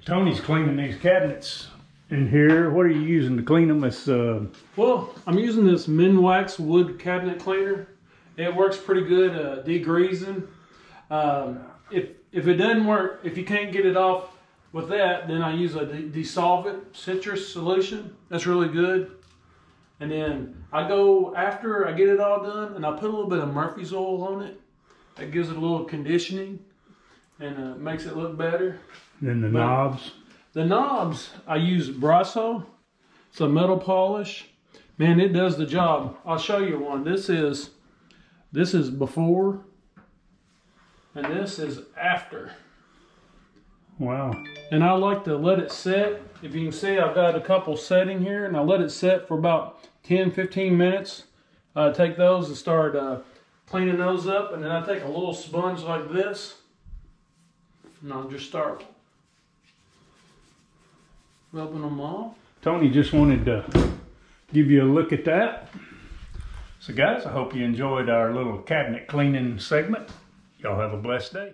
Tony's cleaning these cabinets in here. What are you using to clean them? It's well, I'm using this Minwax wood cabinet cleaner. It works pretty good, degreasing. If it doesn't work, if you can't get it off with that, then I use a desolvent citrus solution. That's really good. And then I go, after I get it all done, and I put a little bit of Murphy's oil on it. That gives it a little conditioning and makes it look better. Then the knobs. The knobs, I use Brasso. It's a metal polish. Man, it does the job. I'll show you one. This is before, and this is after. Wow. And I like to let it set. If you can see, I've got a couple setting here, and I let it set for about 10-15 minutes. I take those and start cleaning those up, and then I take a little sponge like this, and I'll just start rubbing them off. Tony just wanted to give you a look at that. So guys, I hope you enjoyed our little cabinet cleaning segment. Y'all have a blessed day.